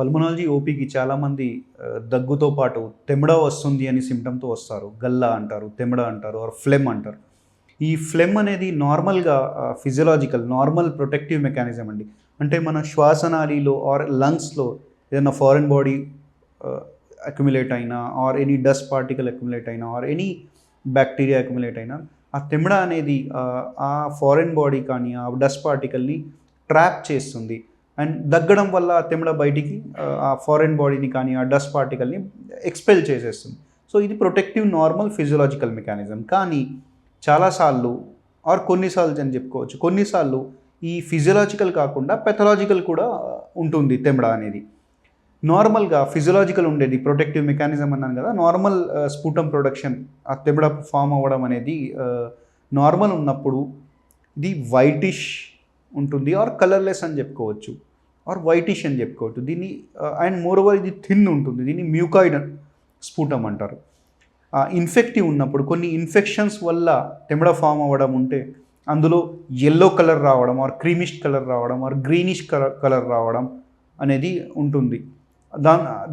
Pulmonology ఓపీకి చాలామంది దగ్గుతో పాటు తెమిడ వస్తుంది అని సిమ్టమ్‌తో వస్తారు. గల్లా అంటారు, తెమిడ అంటారు ఆర్ ఫ్లెమ్ అంటారు. ఈ ఫ్లెమ్ అనేది నార్మల్‌గా ఫిజియోలాజికల్ నార్మల్ ప్రొటెక్టివ్ మెకానిజం అండి. అంటే మన శ్వాసనాళిలో ఆర్ లంగ్స్‌లో ఏదైనా ఫారెన్ బాడీ అక్యుములేట్ అయినా or any dust particle accumulate అయినా ఆర్ ఎనీ బ్యాక్టీరియా అక్యుములేట్ అయినా ఆ తెమిడ అనేది ఆ ఫారెన్ బాడీ కానీ ఆ డస్ట్ పార్టికల్‌ని ట్రాప్ చేస్తుంది. అండ్ దగ్గడం వల్ల ఆ తెమిడ బయటికి ఆ ఫారెన్ బాడీని కానీ ఆ డస్ట్ పార్టికల్ని ఎక్స్పెల్ చేసేస్తుంది. సో ఇది ప్రొటెక్టివ్ నార్మల్ ఫిజియోలాజికల్ మెకానిజం. కానీ చాలాసార్లు ఆర్ కొన్నిసార్లు అని చెప్పుకోవచ్చు, కొన్నిసార్లు ఈ ఫిజియోలాజికల్ కాకుండా పెథలాజికల్ కూడా ఉంటుంది తెమిడ అనేది. నార్మల్గా ఫిజియోలాజికల్ ఉండేది ప్రొటెక్టివ్ మెకానిజం అన్నాను కదా, నార్మల్ స్ఫుటం ప్రొడక్షన్ ఆ తెమిడ ఫామ్ అవ్వడం అనేది నార్మల్ ఉన్నప్పుడు ఇది వైటిష్ ఉంటుంది ఆర్ కలర్లెస్ అని చెప్పుకోవచ్చు ఆర్ వైటిష్ అని చెప్పుకోవచ్చు. దీన్ని అండ్ మోరోవర్ ఇది థిన్ ఉంటుంది. దీన్ని మ్యూకాయిడ్ స్ఫుటం అంటారు. ఇన్ఫెక్టివ్ ఉన్నప్పుడు కొన్ని ఇన్ఫెక్షన్స్ వల్ల తెమిడ ఫామ్ అవ్వడం ఉంటే అందులో ఎల్లో కలర్ రావడం ఆర్ క్రీమిష్ కలర్ రావడం ఆర్ గ్రీనిష్ కలర్ రావడం అనేది ఉంటుంది.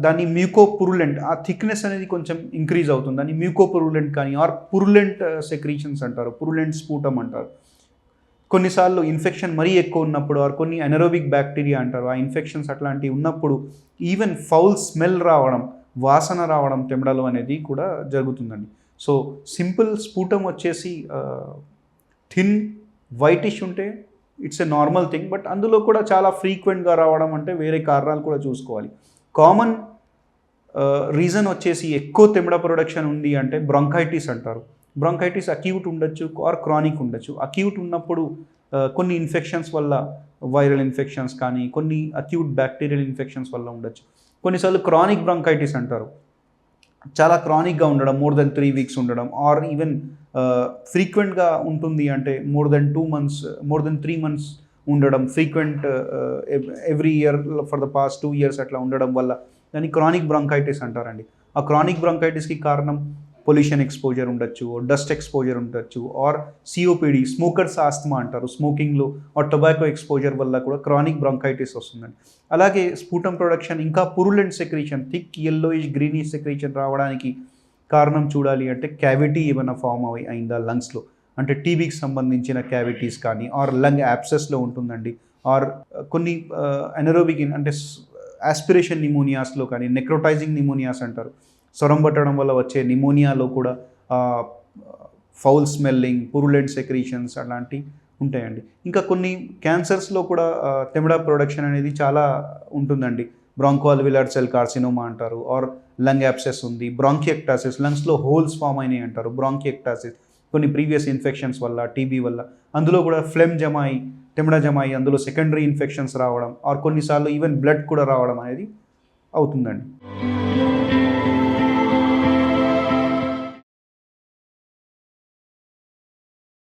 దాన్ని మ్యూకోపురులెంట్ ఆ థిక్నెస్ అనేది కొంచెం ఇంక్రీజ్ అవుతుంది. దాన్ని మ్యూకోపురులెంట్ కానీ ఆర్ పురులెంట్ సెక్రీషన్స్ అంటారు, పురులెంట్ స్ఫుటం అంటారు. కొన్నిసార్లు ఇన్ఫెక్షన్ మరీ ఎక్కువ ఉన్నప్పుడు ఆర్ కొన్ని అనరోబిక్ బ్యాక్టీరియా అంటారు, ఆ ఇన్ఫెక్షన్స్ అట్లాంటివి ఉన్నప్పుడు ఈవెన్ ఫౌల్ స్మెల్ రావడం, వాసన రావడం తెమిడలో అనేది కూడా జరుగుతుందండి. సో సింపుల్ స్ఫుటం వచ్చేసి థిన్ వైటిష్ ఉంటే it's a normal thing. But అందులో కూడా చాలా ఫ్రీక్వెంట్గా రావడం అంటే వేరే కారణాలు కూడా చూసుకోవాలి. కామన్ రీజన్ వచ్చేసి ఎక్కువ తెమిడ ప్రొడక్షన్ ఉంది అంటే బ్రాంకైటిస్ అంటారు. బ్రాంకైటిస్ అక్యూట్ ఉండొచ్చు ఆర్ క్రానిక్ ఉండొచ్చు. అక్యూట్ ఉన్నప్పుడు కొన్ని ఇన్ఫెక్షన్స్ వల్ల వైరల్ ఇన్ఫెక్షన్స్ కానీ కొన్ని అక్యూట్ బ్యాక్టీరియల్ ఇన్ఫెక్షన్స్ వల్ల ఉండొచ్చు. కొన్నిసార్లు క్రానిక్ బ్రాంకైటిస్ అంటారు, చాలా క్రానిక్గా ఉండడం, మోర్ దెన్ 3 వీక్స్ ఉండడం ఆర్ ఈవెన్ ఫ్రీక్వెంట్గా ఉంటుంది అంటే more than 2 months, more than 3 months ఉండడం, frequent every year for the past 2 years అట్లా ఉండడం వల్ల దాన్ని క్రానిక్ బ్రాంకైటిస్ అంటారండి. ఆ క్రానిక్ బ్రాంకైటిస్కి కారణం పొల్యూషన్ ఎక్స్పోజర్ ఉండొచ్చు, డస్ట్ ఎక్స్పోజర్ ఉండొచ్చు ఆర్ సిఓపిడి స్మోకర్స్ ఆస్తమా అంటారు, స్మోకింగ్లో ఆర్ టొబాకో ఎక్స్పోజర్ వల్ల కూడా క్రానిక్ బ్రాంకైటిస్ వస్తుందండి. అలాగే స్ఫుటం ప్రొడక్షన్ ఇంకా purulent secretion, thick yellowish greenish secretion రావడానికి కారణం చూడాలి అంటే క్యావిటీ ఏమైనా ఫామ్ అయిందా లంగ్స్లో, అంటే టీబీకి సంబంధించిన క్యావిటీస్ కానీ ఆర్ లంగ్ యాప్సెస్లో ఉంటుందండి ఆర్ కొన్ని అనరోబిక్ అంటే ఆస్పిరేషన్ నిమోనియాస్లో కానీ నెక్రోటైజింగ్ నిమోనియాస్ అంటారు, స్వరం పట్టడం వల్ల వచ్చే నిమోనియాలో కూడా ఫౌల్ స్మెల్లింగ్, పురులెంట్ సెక్రీషన్స్ అలాంటివి ఉంటాయండి. ఇంకా కొన్ని క్యాన్సర్స్లో కూడా తెమిడ ప్రొడక్షన్ అనేది చాలా ఉంటుందండి. బ్రాంకోఅల్వియార్ సెల్ కార్సినోమా అంటారు ఆర్ లంగ్ యాప్సెస్ ఉంది, బ్రాంకియెక్టాసిస్ లంగ్స్లో హోల్స్ ఫామ్ అయినాయి అంటారు, బ్రాంకియెక్టాసిస్ కొన్ని ప్రీవియస్ ఇన్ఫెక్షన్స్ వల్ల, టీబీ వల్ల అందులో కూడా ఫ్లెమ్ జమాయి తెమిడ జమాయి అందులో సెకండరీ ఇన్ఫెక్షన్స్ రావడం ఆర్ కొన్నిసార్లు ఈవెన్ బ్లడ్ కూడా రావడం అనేది అవుతుందండి.